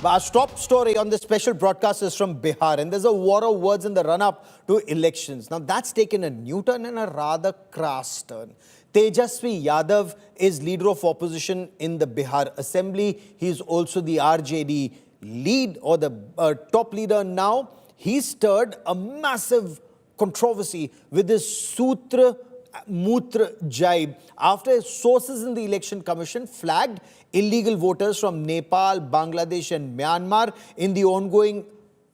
Our top story on this special broadcast is from Bihar, and there's a war of words in the run-up to elections. Now, that's taken a new turn and a rather crass turn. Tejashwi Yadav is leader of opposition in the Bihar Assembly. He's also the RJD lead, or the top leader now. He stirred a massive controversy with his mutra jibe after sources in the Election Commission flagged illegal voters from Nepal, Bangladesh and Myanmar in the ongoing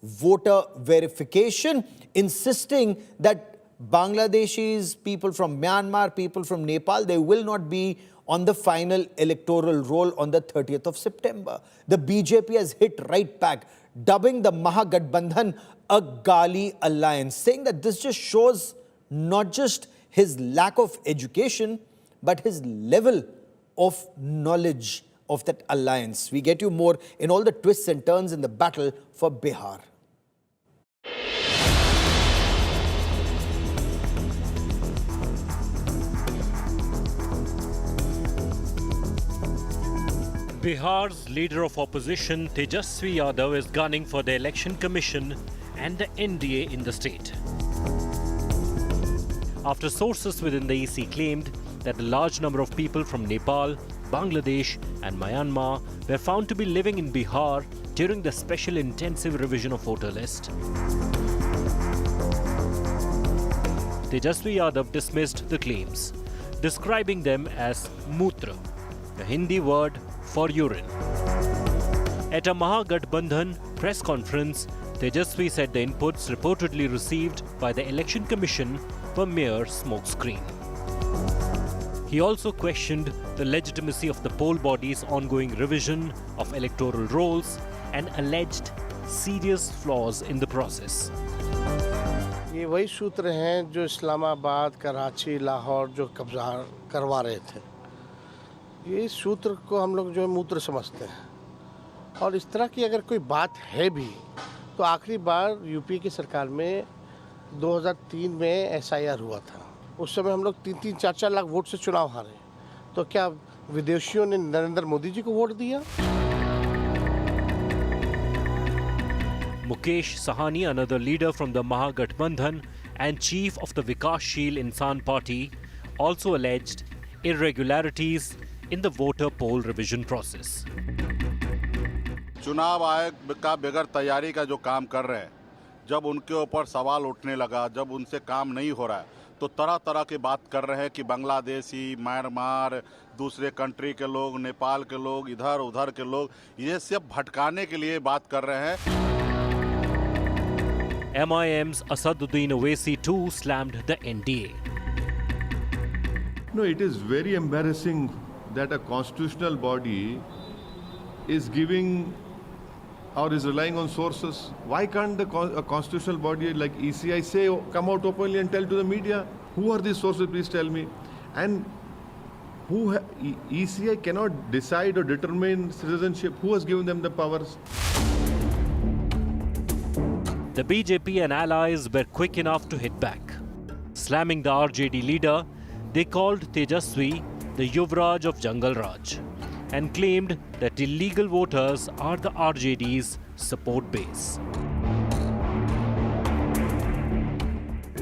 voter verification, insisting that Bangladeshis, people from Myanmar, people from Nepal, they will not be on the final electoral roll on the 30th of September. The BJP has hit right back, dubbing the Mahagathbandhan a Gali alliance, saying that this just shows not just his lack of education, but his level of knowledge of that alliance. We get you more in all the twists and turns in the battle for Bihar. Bihar's leader of opposition, Tejashwi Yadav, is gunning for the Election Commission and the NDA in the state, after sources within the EC claimed that a large number of people from Nepal, Bangladesh and Myanmar were found to be living in Bihar during the special intensive revision of voter list. Tejashwi Yadav dismissed the claims, describing them as mutra, a Hindi word for urine. At a Mahagathbandhan press conference, Tejashwi said the inputs reportedly received by the Election Commission were mere smokescreen. He also questioned the legitimacy of the poll body's ongoing revision of electoral rolls and alleged serious flaws in the process. ये वही सूत्र हैं जो इस्लामाबाद, कराची, लाहौर जो कब्जा करवा रहे थे। ये सूत्र को हम लोग जो मूत्र समझते हैं, और इस तरह की अगर कोई बात है भी तो आखिरी बार यूपी की सरकार में 2003 में SIR हुआ था। उस समय हम लोग 3-4 लाख वोट से चुनाव हारे, तो क्या विदेशियों ने नरेंद्र मोदी जी को वोट दिया? Mukesh Sahani, another leader from the Mahagathbandhan and chief of the Vikashsheel Insan Party, also alleged irregularities in the voter poll revision process. चुनाव आयोग का बगैर तैयारी का जो काम कर रहे हैं, जब उनके ऊपर सवाल उठने लगा, जब उनसे काम नहीं हो रहा है, तो तरह तरह की बात कर रहे हैं कि बांग्लादेशी, म्यांमार, दूसरे कंट्री के लोग, नेपाल के लोग, इधर उधर के लोग, ये सब भटकाने के लिए बात कर रहे हैं। MIM's Asaduddin Owaisi too slammed the NDA. No, it is very embarrassing that a constitutional body is giving or is relying on sources. Why can't a constitutional body like ECI say, come out openly and tell to the media, who are these sources, please tell me. And ECI cannot decide or determine citizenship. Who has given them the powers? The BJP and allies were quick enough to hit back. Slamming the RJD leader, they called Tejashwi the Yuvraj of Jungle Raj and claimed that illegal voters are the RJD's support base.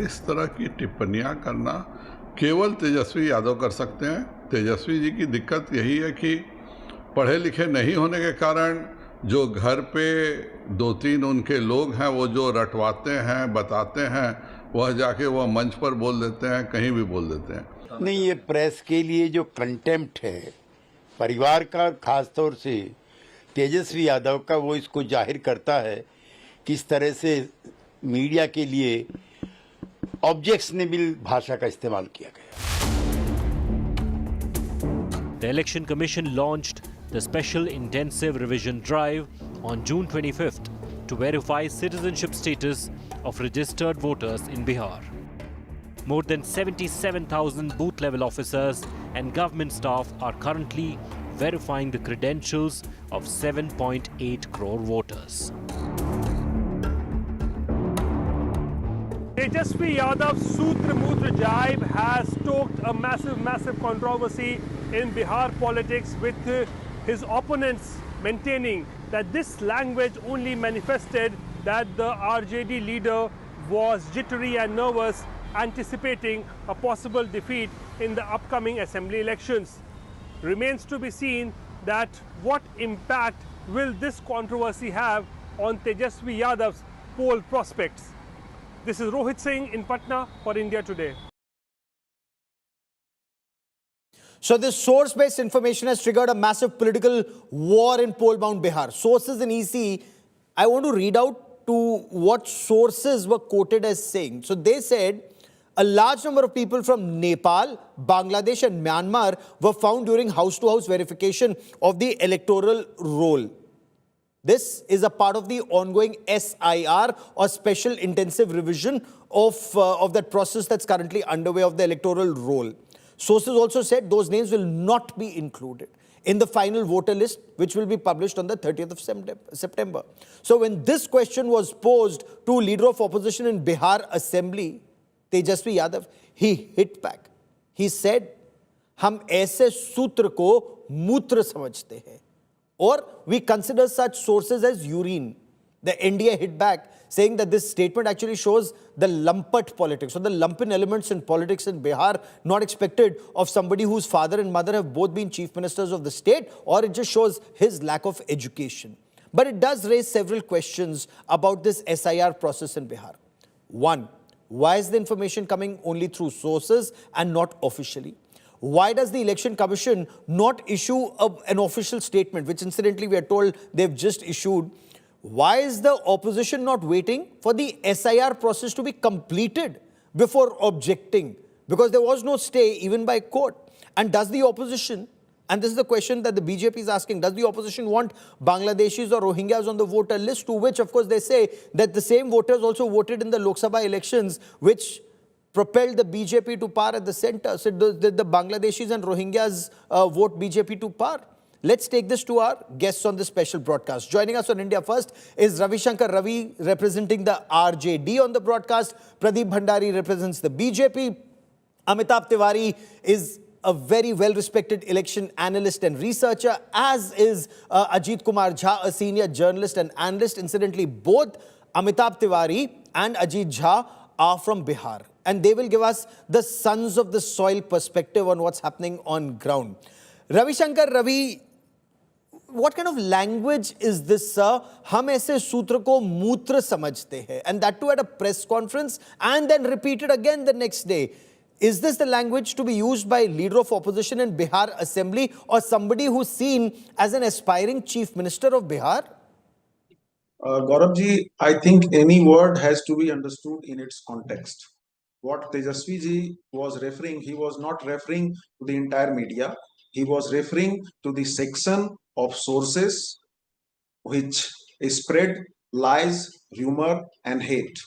इस तरह की टिप्पणियां करना केवल तेजस्वी यादव कर सकते हैं। तेजस्वी जी की दिक्कत यही है कि पढ़े लिखे नहीं होने के कारण जो घर पे 2-3 उनके लोग हैं, वो जो रटवाते हैं, बताते हैं, वह जाके वह मंच पर बोल देते हैं, कहीं भी बोल देते हैं। नहीं, ये प्रेस के लिए जो कंटेम्प्ट है परिवार का, खास तौर से तेजस्वी यादव का, वो इसको जाहिर करता है किस तरह से मीडिया के लिए ऑब्जेक्शनेबल भाषा का इस्तेमाल किया गया। The Election Commission launched the Special Intensive Revision Drive on June 25th to verify citizenship status of registered voters in Bihar. More than 77,000 booth-level officers and government staff are currently verifying the credentials of 7.8 crore voters. Tejashwi Yadav's Sutra Mutra jibe has stoked a massive controversy in Bihar politics, with his opponents maintaining that this language only manifested that the RJD leader was jittery and nervous, anticipating a possible defeat in the upcoming assembly elections. Remains to be seen that what impact will this controversy have on Tejashwi Yadav's poll prospects. This is Rohit Singh in Patna for India Today. So this source-based information has triggered a massive political war in poll-bound Bihar. Sources in EC, I want to read out to what sources were quoted as saying. So they said a large number of people from Nepal, Bangladesh and Myanmar were found during house-to-house verification of the electoral roll. This is a part of the ongoing SIR or Special Intensive Revision of that process that's currently underway of the electoral roll. Sources also said those names will not be included in the final voter list, which will be published on the 30th of September. So when this question was posed to leader of opposition in Bihar Assembly, Tejashwi Yadav, he hit back. He said, "हम ऐसे सूत्र को मूत्र समझते हैं, or we consider such sources as urine." The NDA hit back, saying that this statement actually shows the lumpet politics, or the lumpen elements in politics in Bihar, not expected of somebody whose father and mother have both been chief ministers of the state, or it just shows his lack of education. But it does raise several questions about this SIR process in Bihar. One, why is the information coming only through sources and not officially? Why does the Election Commission not issue an official statement, which incidentally we are told they've just issued? Why is the opposition not waiting for the SIR process to be completed before objecting? Because there was no stay even by court. And does the opposition, and this is the question that the BJP is asking, does the opposition want Bangladeshis or Rohingyas on the voter list, to which of course they say that the same voters also voted in the Lok Sabha elections, which propelled the BJP to power at the center? So did the Bangladeshis and Rohingyas vote BJP to power? Let's take this to our guests on this special broadcast. Joining us on India First is Ravi Shankar Ravi, representing the RJD on the broadcast. Pradeep Bhandari represents the BJP. Amitabh Tiwari is a very well-respected election analyst and researcher, as is Ajit Kumar Jha, a senior journalist and analyst. Incidentally, both Amitabh Tiwari and Ajit Jha are from Bihar, and they will give us the sons of the soil perspective on what's happening on ground. Ravi Shankar Ravi, what kind of language is this, sir? हम ऐसे सूत्र को मूत्र समझते हैं, and that too at a press conference, and then repeated again the next day. Is this the language to be used by leader of opposition in Bihar Assembly, or somebody who's seen as an aspiring chief minister of Bihar? Gaurav ji, I think any word has to be understood in its context. What Tejashwi ji was referring, he was not referring to the entire media. He was referring to the section of sources which spread lies, rumor and hate,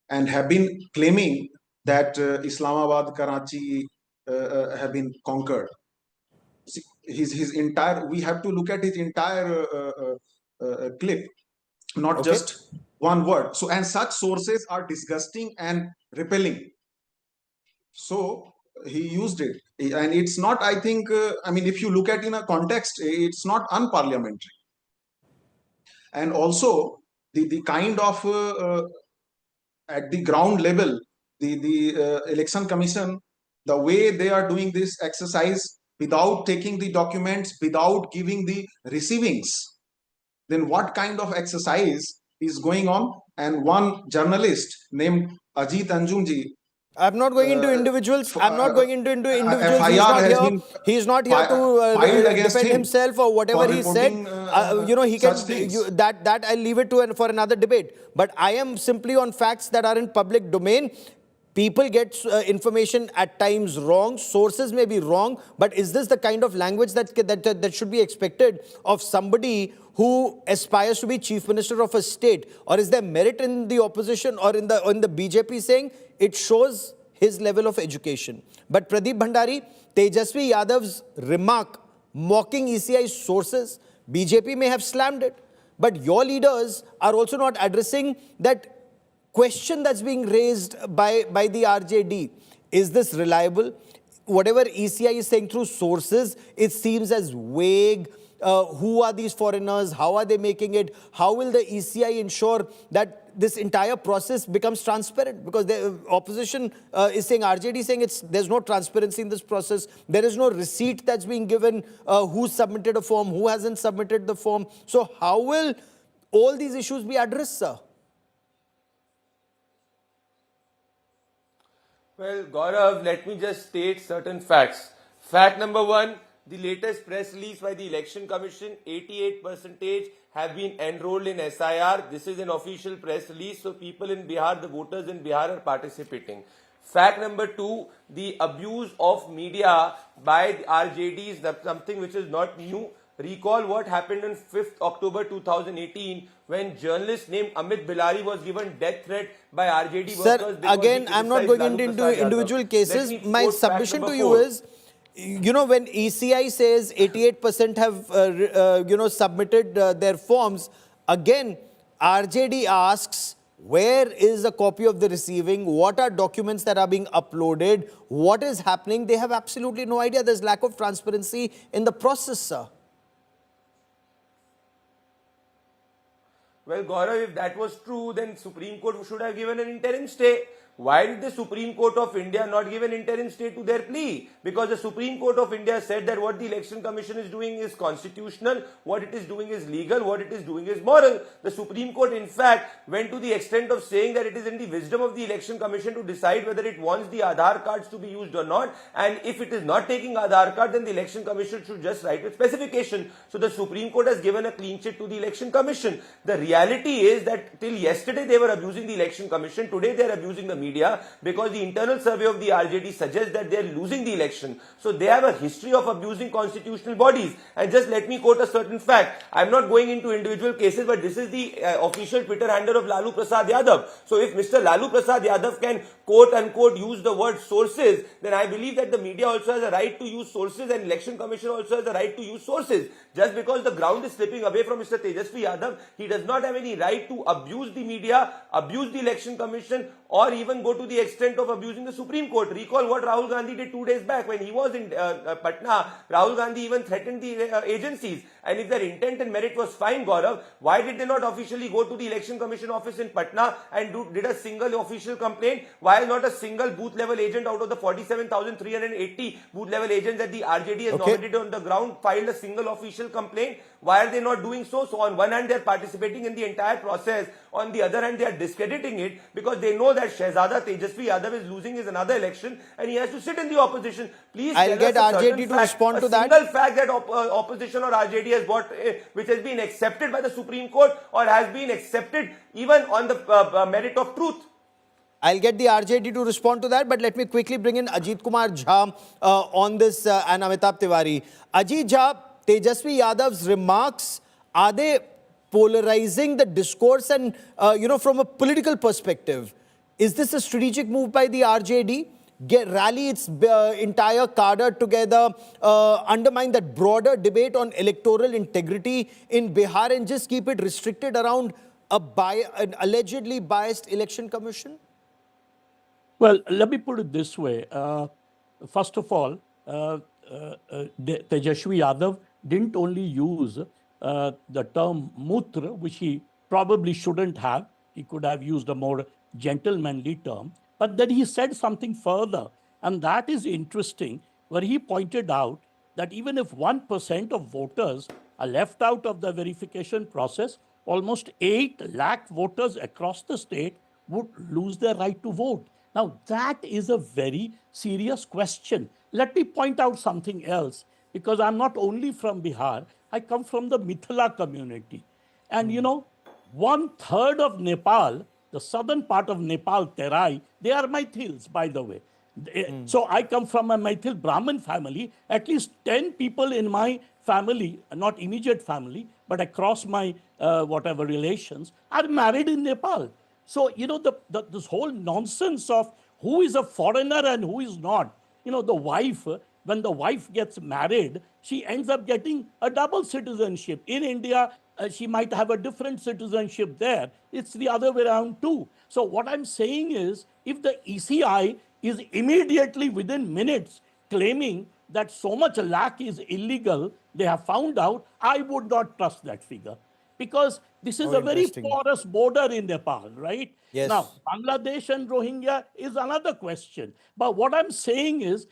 and have been claiming that Islamabad, Karachi have been conquered. His entire, we have to look at his entire clip, not just one word. So, and such sources are disgusting and repelling. So he used it, and it's not, I think, I mean, if you look at in a context, it's not unparliamentary. And also the kind of at the ground level, the election commission, the way they are doing this exercise without taking the documents, without giving the receivings, then what kind of exercise is going on? And one journalist named Ajit Anjumji, I'm not going into individuals. I'm not going into individuals. He's not here to defend himself or whatever he said. You know, he can that I'll leave it to for another debate. But I am simply on facts that are in public domain. People get information at times wrong. Sources may be wrong. But is this the kind of language that should be expected of somebody who aspires to be chief minister of a state? Or is there merit in the opposition or in the BJP saying it shows his level of education? But Pradeep Bhandari, Tejashwi Yadav's remark mocking ECI's sources, BJP may have slammed it, but your leaders are also not addressing that question that's being raised by the RJD. Is this reliable? Whatever ECI is saying through sources, it seems as vague, who are these foreigners? How are they making it? How will the ECI ensure that this entire process becomes transparent? Because the opposition is saying, RJD is saying there's no transparency in this process. There is no receipt that's being given, who submitted a form, who hasn't submitted the form. So how will all these issues be addressed, sir? Well, Gaurav, let me just state certain facts. Fact number one, the latest press release by the Election Commission, 88% have been enrolled in SIR. This is an official press release, so people in Bihar, the voters in Bihar are participating. Fact number two, the abuse of media by the RJD is something which is not new. Recall what happened on 5th October 2018 when journalist named Amit Bilari was given death threat by RJD workers. Sir, again, I'm not going into individual cases. My submission to you is, you know, when ECI says 88% have, submitted their forms, again, RJD asks, where is a copy of the receiving? What are documents that are being uploaded? What is happening? They have absolutely no idea. There's lack of transparency in the process, sir. Well, Gaurav, if that was true, then Supreme Court should have given an interim stay. Why did the Supreme Court of India not give an interim stay to their plea? Because the Supreme Court of India said that what the Election Commission is doing is constitutional, what it is doing is legal, what it is doing is moral. The Supreme Court, in fact, went to the extent of saying that it is in the wisdom of the Election Commission to decide whether it wants the Aadhaar cards to be used or not. And if it is not taking Aadhaar card, then the Election Commission should just write a specification. So the Supreme Court has given a clean sheet to the Election Commission. The reality is that till yesterday they were abusing the Election Commission. Today they are abusing the media, because the internal survey of the RJD suggests that they are losing the election. So they have a history of abusing constitutional bodies. And just let me quote a certain fact. I'm not going into individual cases, but this is the official Twitter handle of Lalu Prasad Yadav. So if Mr. Lalu Prasad Yadav can quote unquote use the word sources, then I believe that the media also has a right to use sources, and Election Commission also has a right to use sources. Just because the ground is slipping away from Mr. Tejashwi Yadav, he does not have any right to abuse the media, abuse the Election Commission, or even go to the extent of abusing the Supreme Court. Recall what Rahul Gandhi did 2 days back when he was in Patna. Rahul Gandhi even threatened the agencies. And if their intent and merit was fine, Gaurav, why did they not officially go to the Election Commission office in Patna and did a single official complaint? Why not a single booth level agent out of the 47,380 booth level agents that the RJD has nominated on the ground filed a single official complaint? Why are they not doing so? So on one hand, they are participating in the entire process. On the other hand, they are discrediting it because they know that Shehzada Tejashwi Yadav is losing his another election and he has to sit in the opposition. Please I'll get RJD to respond to that. A single fact that opposition or RJD has brought, which has been accepted by the Supreme Court or has been accepted even on the merit of truth. I'll get the RJD to respond to that, but let me quickly bring in Ajit Kumar Jha on this and Amitabh Tiwari. Ajit Jha, Tejashwi Yadav's remarks, are they polarizing the discourse and, from a political perspective? Is this a strategic move by the RJD? Rally its entire cadre together, undermine that broader debate on electoral integrity in Bihar and just keep it restricted around an allegedly biased election commission? Well, let me put it this way. First of all, Tejashwi Yadav didn't only use the term mutra, which he probably shouldn't have. He could have used a more gentlemanly term. But then he said something further, and that is interesting, where he pointed out that even if 1% of voters are left out of the verification process, almost 8 lakh voters across the state would lose their right to vote. Now, that is a very serious question. Let me point out something else, because I'm not only from Bihar, I come from the Mithila community. And 1/3 of Nepal, the southern part of Nepal, Terai, they are Maithils, by the way. So I come from a Maithil Brahmin family. At least 10 people in my family, not immediate family, but across my whatever relations, are married in Nepal. So, this whole nonsense of who is a foreigner and who is not. The wife, when the wife gets married, she ends up getting a double citizenship. In India, she might have a different citizenship there. It's the other way around too. So what I'm saying is, if the ECI is immediately within minutes claiming that so much lack is illegal, they have found out, I would not trust that figure. Because this is Oh, a very interesting. porous border in Nepal, right? Yes. Now, Bangladesh and Rohingya is another question. But what I'm saying is,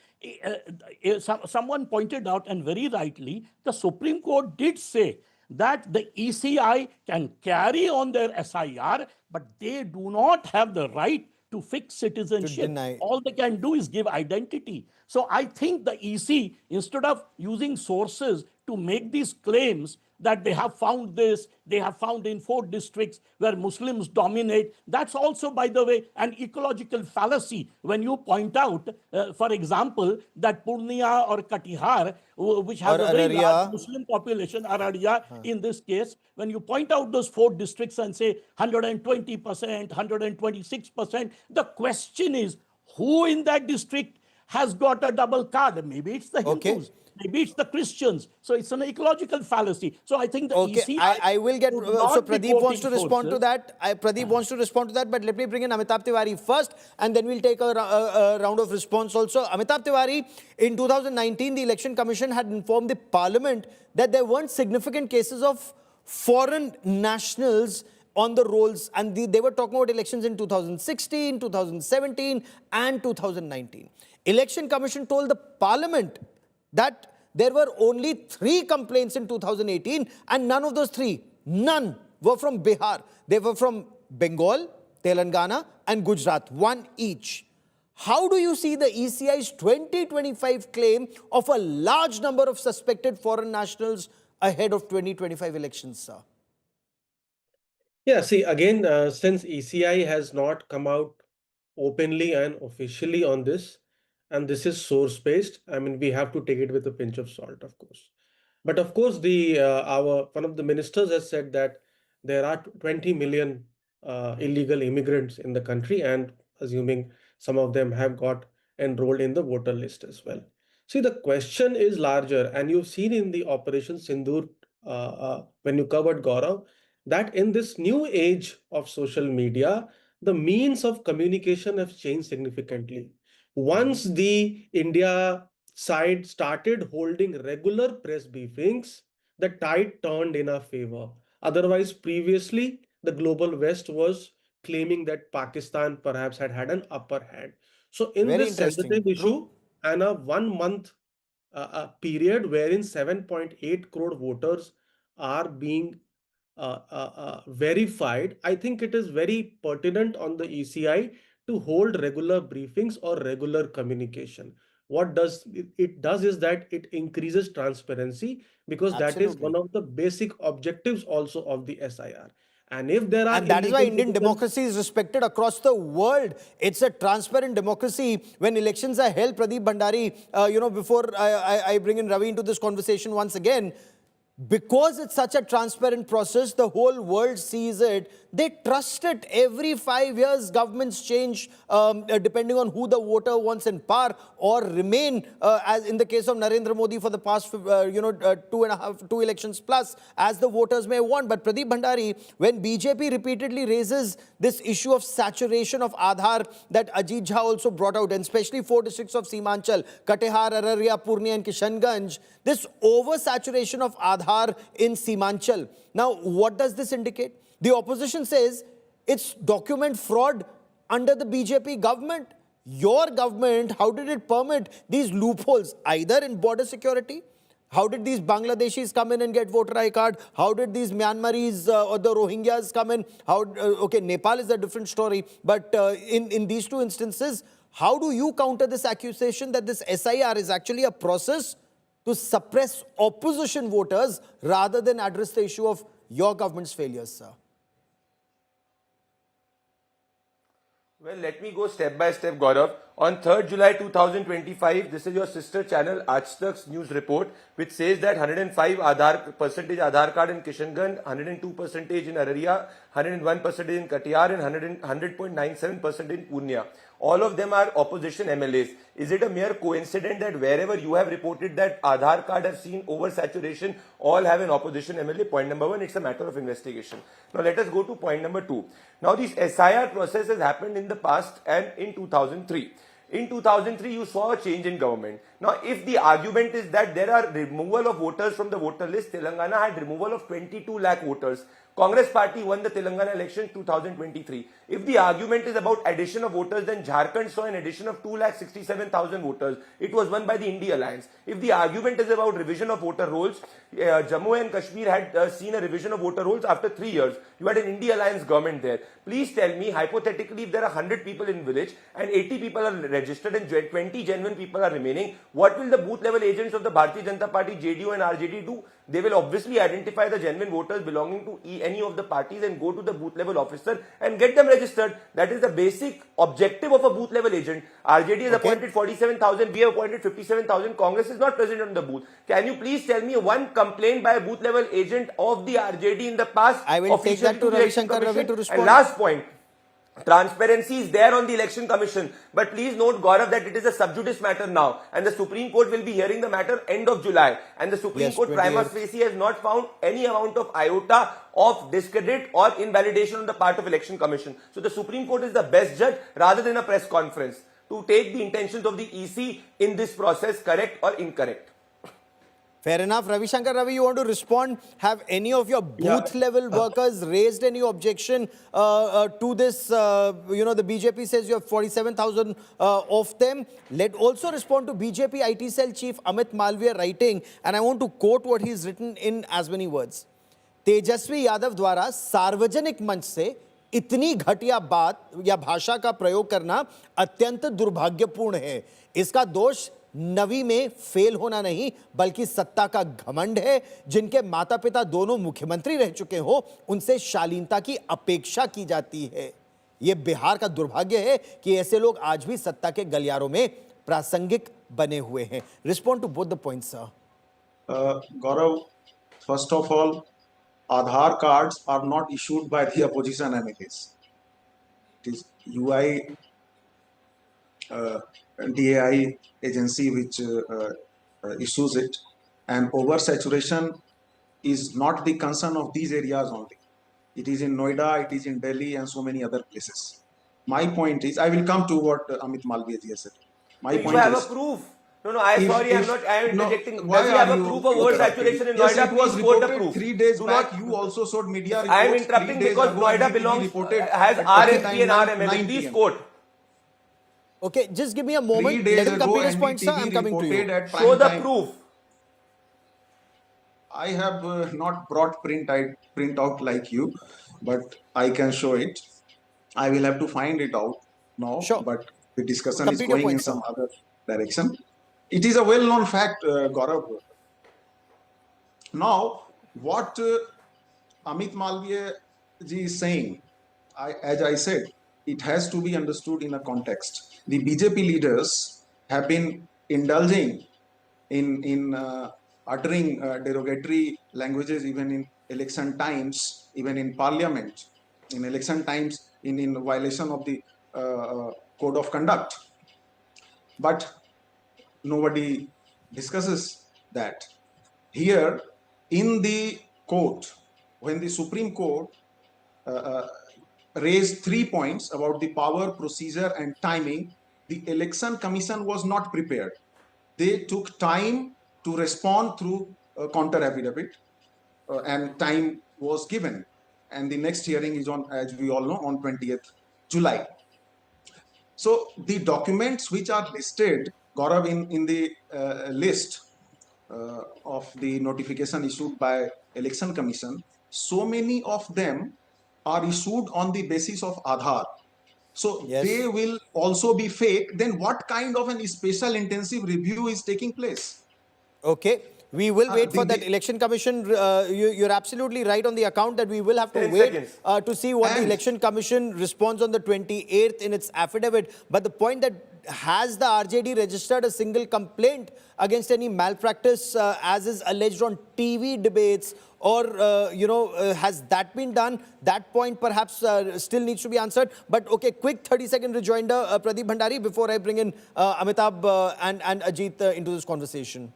someone pointed out, and very rightly, the Supreme Court did say that the ECI can carry on their SIR, but they do not have the right to fix citizenship. deny. All they can do is give identity. So I think the EC, instead of using sources to make these claims that they have found this, they have found in 4 districts where Muslims dominate, that's also, by the way, an ecological fallacy. When you point out, for example, that Purnia or Katihar, which has Or a very Araria. large Muslim population, Araria in this case, when you point out those 4 districts and say 120%, 126%, the question is, who in that district has got a double card? Maybe it's the Okay. Hindus, maybe it's the Christians. So it's an ecological fallacy. So I think the Okay, ECI I will get, should so not be Pradeep wants to quoting respond to sources. that. Pradeep wants to respond to that, but let me bring in Amitabh Tiwari first, and then we'll take a round of response also. Amitabh Tiwari, in 2019, the Election Commission had informed the Parliament that there weren't significant cases of foreign nationals on the rolls, and they were talking about elections in 2016, 2017, and 2019. Election Commission told the Parliament that there were only 3 complaints in 2018, and none of those 3, none were from Bihar. They were from Bengal, Telangana, and Gujarat, 1 each. How do you see the ECI's 2025 claim of a large number of suspected foreign nationals ahead of 2025 elections, sir? Yeah, see, again, since ECI has not come out openly and officially on this, and this is source-based, I mean, we have to take it with a pinch of salt, of course. But of course, one of the ministers has said that there are 20 million illegal immigrants in the country, and assuming some of them have got enrolled in the voter list as well. See, the question is larger, and you've seen in the Operation Sindoor, when you covered Gaurav, that in this new age of social media, the means of communication have changed significantly. Once the India side started holding regular press briefings, the tide turned in our favor. Otherwise, previously, the global West was claiming that Pakistan perhaps had had an upper hand. So, in Very this interesting. sensitive issue True. and a 1 month period wherein 7.8 crore voters are being verified, I think it is very pertinent on the ECI to hold regular briefings or regular communication. What does it does is that it increases transparency, because that is one Absolutely. of the basic objectives also of the SIR. And if there are And that is why illegal Indian citizens, democracy is respected across the world. It's a transparent democracy. When elections are held, Pradeep Bhandari, before I bring in Ravi into this conversation once again, because it's such a transparent process, the whole world sees it. They trust it. Every 5 years, governments change depending on who the voter wants in power, or remain, as in the case of Narendra Modi for the past, 2 elections plus, as the voters may want. But Pradeep Bhandari, when BJP repeatedly raises this issue of saturation of Aadhaar that Ajit Jha also brought out, and especially 4 districts of Simanchal, Katihar, Araria, Purnia, and Kishanganj, this oversaturation of Aadhaar in Simanchal. Now, what does this indicate? The opposition says it's document fraud under the BJP government. Your government, how did it permit these loopholes, either in border security? How did these Bangladeshis come in and get voter ID card? How did these Myanmaris or the Rohingyas come in? Okay, Nepal is a different story. But in these 2 instances, how do you counter this accusation that this SIR is actually a process to suppress opposition voters rather than address the issue of your government's failures, sir? Well, let me go step by step, Gaurav. On 3rd July 2025, this is your sister channel, Aaj Tak's news report, which says that 105% Aadhaar card in Kishanganj, 102% in Araria, 101% in Katihar, and 100.97% in Purnia. All of them are opposition MLAs. Is it a mere coincidence that wherever you have reported that Aadhaar card have seen oversaturation, all have an opposition MLA? Point number 1, it's a matter of investigation. Now let us go to point number 2. Now this SIR process has happened in the past and in 2003. In 2003, you saw a change in government. Now, if the argument is that there are removal of voters from the voter list, Telangana had removal of 22 lakh voters. Congress party won the Telangana election 2023. If the argument is about addition of voters, then Jharkhand saw an addition of 2,67,000 voters. It was won by the India Alliance. If the argument is about revision of voter rolls, Jammu and Kashmir had seen a revision of voter rolls after 3 years. You had an India Alliance government there. Please tell me, hypothetically, if there are 100 people in village and 80 people are registered and 20 genuine people are remaining, what will the booth level agents of the Bharatiya Janata Party, JDU and RJD do? They will obviously identify the genuine voters belonging to any of the parties and go to the booth level officer and get them registered. That is the basic objective of a booth level agent. RJD has appointed 47,000, we have appointed 57,000. Congress is not present on the booth. Can you please tell me one complaint by a booth level agent of the RJD in the past? I will take that to Ravi Shankar Ravi to respond. And last point. Transparency is there on the election commission, but please note, Gaurav, that it is a sub judice matter now, and the Supreme Court will be hearing the matter end of July, and the Supreme Court prima facie has not found any amount of iota of discredit or invalidation on the part of election commission. So the Supreme Court is the best judge rather than a press conference to take the intentions of the EC in this process correct or incorrect. Fair enough. Ravi Shankar Ravi, you want to respond? Have any of your booth level workers raised any objection to this? The BJP says you have 47,000 of them. Let also respond to BJP IT cell chief Amit Malviya writing, and I want to quote what he's written in as many words. Tejashwi Yadav द्वारा सार्वजनिक मंच से इतनी घटिया बात या भाषा का प्रयोग करना अत्यंत दुर्भाग्यपूर्ण है. इसका दोष नवी में फेल होना नहीं बल्कि सत्ता का घमंड है. जिनके माता पिता दोनों मुख्यमंत्री रह चुके हो उनसे शालीनता की अपेक्षा की जाती है. यह बिहार का दुर्भाग्य है कि ऐसे लोग आज भी सत्ता के गलियारों में प्रासंगिक बने हुए हैं. Respond to both the points sir. Gaurav, first of all, Aadhaar cards are not issued by the opposition MLAs. It is UI DAI agency which issues it, and oversaturation is not the concern of these areas only. It is in Noida, it is in Delhi and so many other places. My point is, I will come to what Amit Malviya ji has said. My point you have is, a proof. No, I am interjecting. Why Does he have a proof of oversaturation in yes, Noida? it was Please quote the reported proof. 3 days Do back. not- You also showed media reports. I am interrupting 3 days because ago, Noida NDTV belongs, reported has at RSP and 9 RMM. Please PM. quote. Okay, just give me a 3 moment. days Let him ago, complete his point, sir. NDTV I'm coming to reported you. at prime Show the time. proof. I have not brought print out like you, but I can show it. I will have to find it out now. Sure. But the discussion Complete is your going point, in sir. some other direction. It is a well-known fact, Gaurav. Now, what Amit Malviya ji is saying, as I said, it has to be understood in a context. The BJP leaders have been indulging in uttering derogatory languages even in election times, even in parliament, in election times, in violation of the code of conduct. But nobody discusses that. Here in the court, when the Supreme Court raised 3 points about the power, procedure and timing, the Election Commission was not prepared. They took time to respond through counter affidavit and time was given. And the next hearing is on, as we all know, on 20th July. So the documents which are listed, Gaurav, in the list of the notification issued by Election Commission, so many of them are issued on the basis of Aadhaar. So they will also be fake. Then what kind of an special intensive review is taking place? Okay. We will wait for that election commission. You're absolutely right on the account that we will have to 10 wait seconds. to see what the election commission responds on the 28th in its affidavit. But the point that has the RJD registered a single complaint against any malpractice as is alleged on TV debates, or has that been done? That point perhaps still needs to be answered. But okay, quick 30-second rejoinder, Pradeep Bhandari, before I bring in Amitabh and Ajit into this conversation.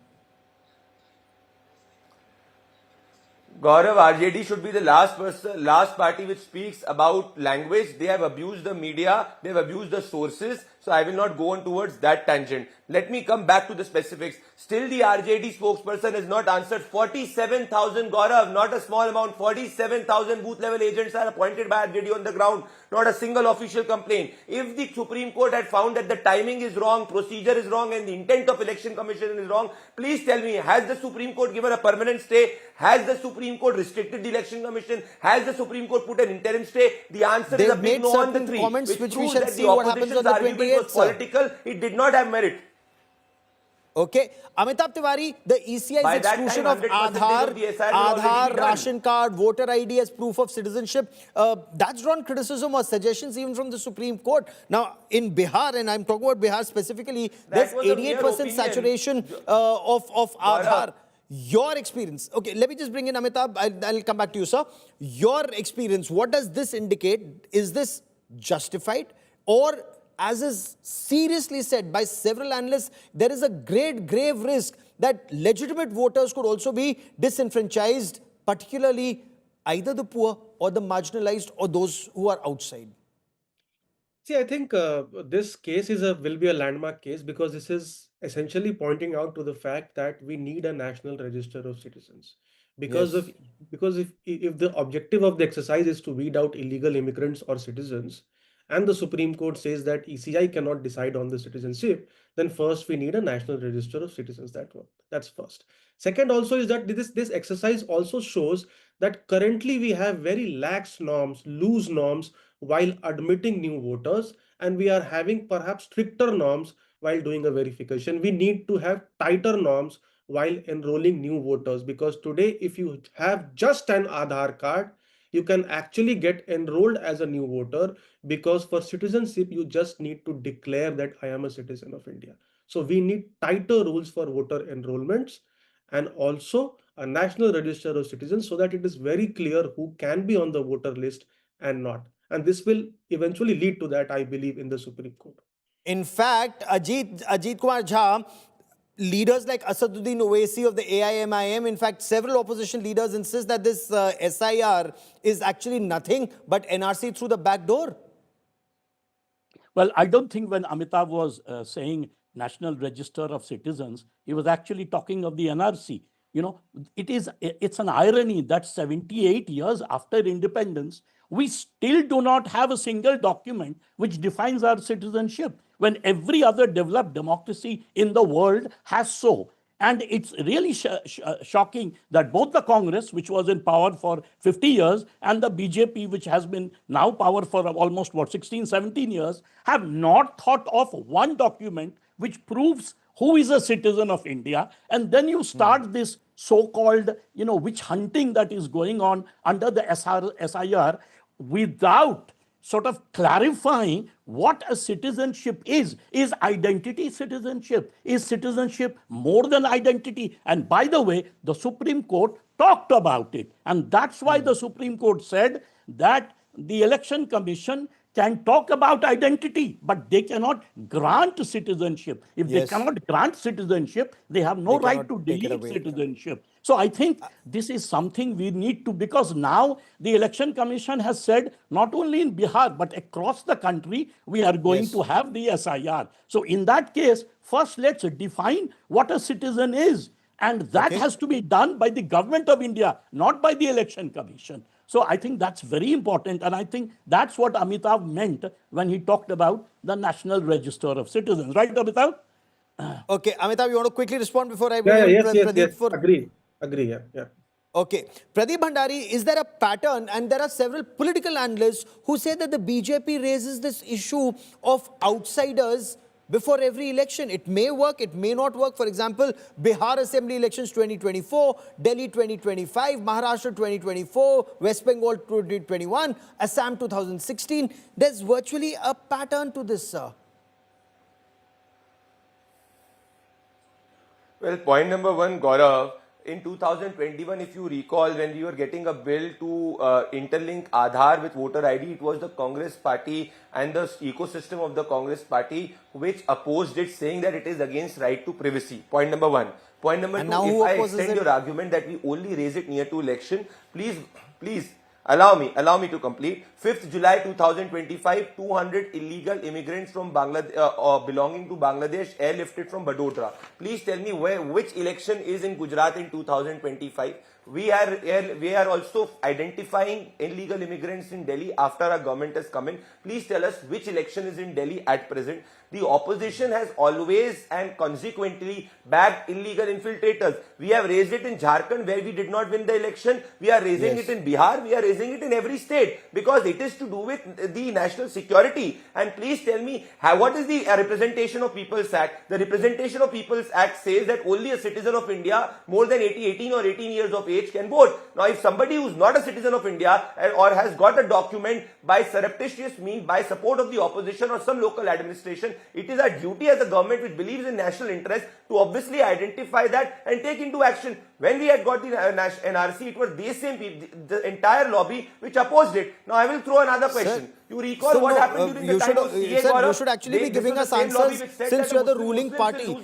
Gaurav, RJD should be the last party which speaks about language. They have abused the media, they have abused the sources. So I will not go on towards that tangent. Let me come back to the specifics. Still the RJD spokesperson has not answered. 47,000 Gaurav, not a small amount. 47,000 booth level agents are appointed by RJD on the ground. Not a single official complaint. If the Supreme Court had found that the timing is wrong, procedure is wrong and the intent of election commission is wrong, please tell me, has the Supreme Court given a permanent stay? Has the Supreme Court restricted the election commission? Has the Supreme Court put an interim stay? The answer is a big no on the three. Comments which we proves shall that see the what happens on opposition's the argument 28th, was political. It did not have merit. Okay, Amitabh Tiwari, the ECI's By that exclusion time, of 100% Aadhaar, of the SIR will already be done. ration card, voter ID as proof of citizenship, that's drawn criticism or suggestions even from the Supreme Court. Now, in Bihar, and I'm talking about Bihar specifically, there's was a mere 88% opinion. saturation of Aadhaar. Your experience, okay, let me just bring in Amitabh, I'll come back to you, sir. Your experience, what does this indicate? Is this justified? Or, as is seriously said by several analysts, there is a grave risk that legitimate voters could also be disenfranchised, particularly either the poor or the marginalized or those who are outside. See, I think this case will be a landmark case because this is essentially pointing out to the fact that we need a national register of citizens. Because Yes. if the objective of the exercise is to weed out illegal immigrants or citizens, and the Supreme Court says that ECI cannot decide on the citizenship, then first we need a national register of citizens. That's first. Second also is that this exercise also shows that currently we have very lax norms, loose norms while admitting new voters, and we are having perhaps stricter norms while doing a verification. We need to have tighter norms while enrolling new voters, because today if you have just an Aadhaar card, you can actually get enrolled as a new voter, because for citizenship you just need to declare that I am a citizen of India. So we need tighter rules for voter enrollments and also a national register of citizens so that it is very clear who can be on the voter list and not. And this will eventually lead to that, I believe, in the Supreme Court. In fact, Ajit Kumar Jha, leaders like Asaduddin Owaisi of the AIMIM, in fact, several opposition leaders insist that this SIR is actually nothing but NRC through the back door. Well, I don't think when Amitabh was saying National Register of Citizens, he was actually talking of the NRC. You know, it's an irony that 78 years after independence, we still do not have a single document which defines our citizenship, when every other developed democracy in the world has so. And it's really shocking that both the Congress, which was in power for 50 years, and the BJP, which has been now power for almost, 16, 17 years, have not thought of one document which proves who is a citizen of India. And then you start this so-called, witch hunting that is going on under the SIR without sort of clarifying what a citizenship is. Is identity citizenship? Is citizenship more than identity? And by the way, the Supreme Court talked about it. And that's why the Supreme Court said that the Election Commission can talk about identity, but they cannot grant citizenship. If they cannot grant citizenship, they have no right to delete citizenship. So I think this is something we need to, because now the Election Commission has said, not only in Bihar, but across the country, we are going to have the SIR. So in that case, first let's define what a citizen is. And that has to be done by the government of India, not by the Election Commission. So I think that's very important. And I think that's what Amitabh meant when he talked about the National Register of Citizens. Right, Amitabh? Okay, Amitabh, you want to quickly respond before I... Yes. Agree, yeah. Okay. Pradeep Bhandari, is there a pattern? And there are several political analysts who say that the BJP raises this issue of outsiders before every election. It may work, it may not work. For example, Bihar Assembly elections 2024, Delhi 2025, Maharashtra 2024, West Bengal 2021, Assam 2016. There's virtually a pattern to this, sir. Well, point number one, Gaurav, in 2021, if you recall, when we were getting a bill to interlink Aadhaar with voter ID, it was the Congress party and the ecosystem of the Congress party which opposed it, saying that it is against right to privacy. Point number one. Point number two, if I extend your argument that we only raise it near to election, please, Allow me to complete. 5th July 2025, 200 illegal immigrants from Bangladesh belonging to Bangladesh airlifted from Vadodara. Please tell me which election is in Gujarat in 2025. We are also identifying illegal immigrants in Delhi after our government has come in. Please tell us which election is in Delhi at present. The opposition has always and consequently backed illegal infiltrators. We have raised it in Jharkhand where we did not win the election. We are raising it in Bihar. We are raising it in every state because it is to do with the national security. And please tell me, what is the Representation of People's Act? The Representation of People's Act says that only a citizen of India more than 18 or 18 years of age can vote. Now, if somebody who is not a citizen of India or has got a document by surreptitious means, by support of the opposition or some local administration, it is our duty as a government which believes in national interest to obviously identify that and take into action. When we had got the NRC, it was the same people, the entire lobby which opposed it. Now, I will throw another question. You recall what happened during the time of CA, Sir, you should actually be giving us answers since you are the ruling party.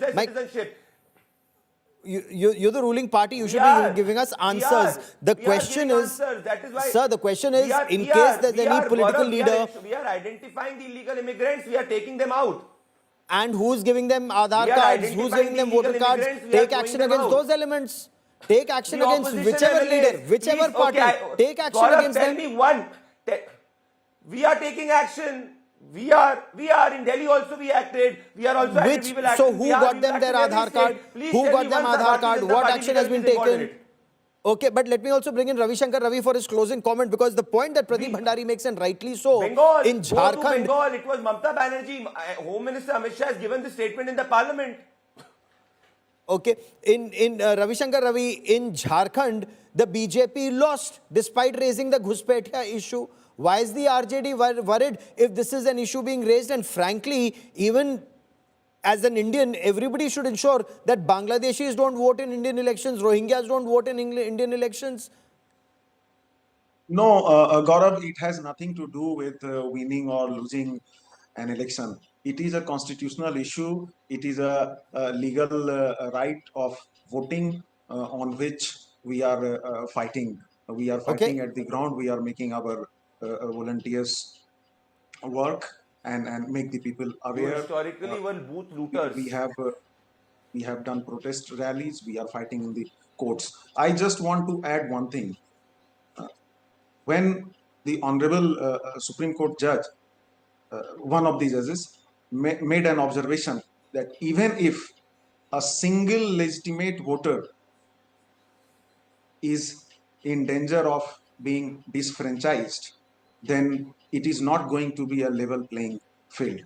You're the ruling party. You should be giving us answers. The question is, sir, the question is, in case there's any political leader, we are identifying the illegal immigrants. We are taking them out. And who's giving them Aadhaar cards? Who's giving them voter cards? Take action against those elements. Take action against whichever leader, whichever party. Take action against them. Tell me one. We are taking action. We are in Delhi also we acted. We are also acted. So who got them their Aadhaar card? Who got them Aadhaar card? What action has been taken? Okay, but let me also bring in Ravi Shankar Ravi for his closing comment, because the point that Pradeep Bhandari makes, and rightly so, Bengal, in Jharkhand, Bengal, it was Mamata Banerjee. Home Minister Amit Shah has given the statement in the parliament. Okay, in Ravi Shankar Ravi, in Jharkhand, the BJP lost despite raising the Ghuspetia issue. Why is the RJD worried if this is an issue being raised? And frankly, even as an Indian, everybody should ensure that Bangladeshis don't vote in Indian elections, Rohingyas don't vote in Indian elections. No, Gaurav, it has nothing to do with winning or losing an election. It is a constitutional issue. It is a legal right of voting on which we are fighting. We are fighting at the ground. We are making our volunteers work and make the people aware. Historically, were booth looters. We have done protest rallies. We are fighting in the courts. I just want to add one thing. When the Honorable Supreme Court judge, one of the judges, made an observation that even if a single legitimate voter is in danger of being disfranchised, then it is not going to be a level playing field.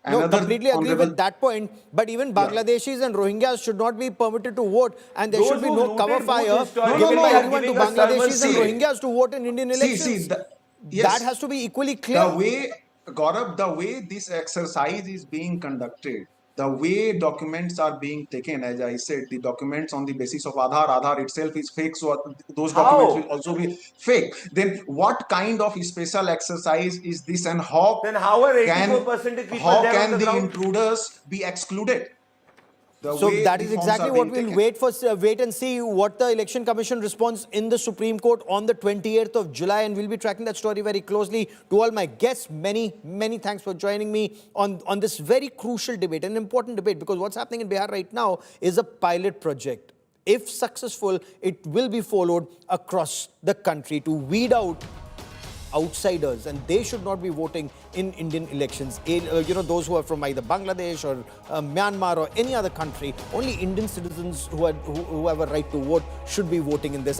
No, completely agree with that point. But even Bangladeshis and Rohingyas should not be permitted to vote, and there should be no cover fire given by anyone to Bangladeshis and Rohingyas to vote in Indian elections. That has to be equally clear. The way, Gaurav, the way this exercise is being conducted, the way documents are being taken, as I said, the documents on the basis of Aadhaar itself is fake, so those documents will also be fake. Then what kind of special exercise is this, and how can the intruders be excluded? So that is exactly what we'll wait and see what the Election Commission responds in the Supreme Court on the 28th of July, and we'll be tracking that story very closely. To all my guests, many thanks for joining me on this very crucial debate, an important debate, because what's happening in Bihar right now is a pilot project. If successful, it will be followed across the country to weed out outsiders, and they should not be voting in Indian elections. Those who are from either Bangladesh or Myanmar or any other country, only Indian citizens who have a right to vote should be voting in this.